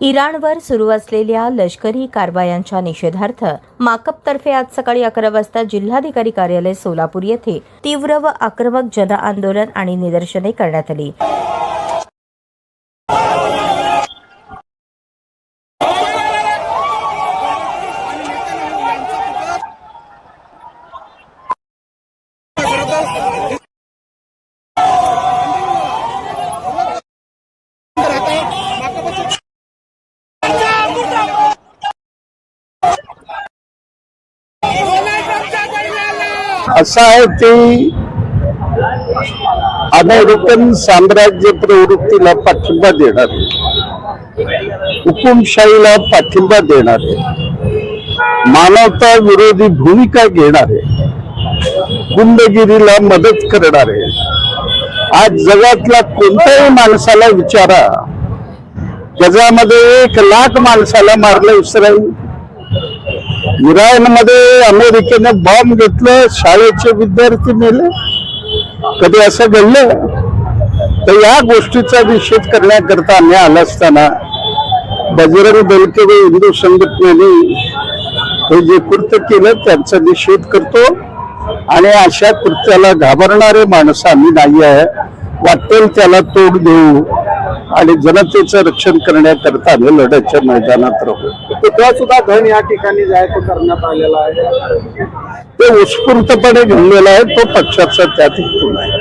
इराणवर सुरू असलेल्या लष्करी कारवायांच्या निषेधार्थ माकपतर्फे आज सकाळी 11 वाजता जिल्हाधिकारी कार्यालय सोलापूर येथे तीव्र व आक्रमक जनआंदोलन आणि निदर्शने करण्यात आली। असं आहे की अमेरिकन साम्राज्य प्रवृत्तीला पाठिंबा देणारे, हुकुमशाहीला पाठिंबा देणारे, मानवता विरोधी भूमिका घेणारे, गुंडगिरीला मदत करणारे, आज जगातल्या कोणत्याही माणसाला विचारा, जगामध्ये 1 लाख माणसाला मारलं इस्रायल, इराणमध्ये अमेरिकेने बॉम्ब घेतलं, शाळेचे विद्यार्थी मेले, कधी असं घडलं? तर या गोष्टीचा निषेध करण्याकरता आम्ही आला असताना बजरंग दल किंवा हिंदू संघटनेने हे जे कृत्य केलं त्यांचा निषेध करतो आणि अशा कृत्याला घाबरणारे माणसं आम्ही नाही आहे। वाटेल त्याला तोड देऊ आणि जनतेचं रक्षण करण्याकरता आम्ही लढ्याच्या मैदानात राहू। पुतळा सुद्धा धन या ठिकाणी जाहीर करण्यात आलेला आहे, ते उत्स्फूर्तपणे घडलेला आहे, तो पक्षाचा त्यात हेतू नाही।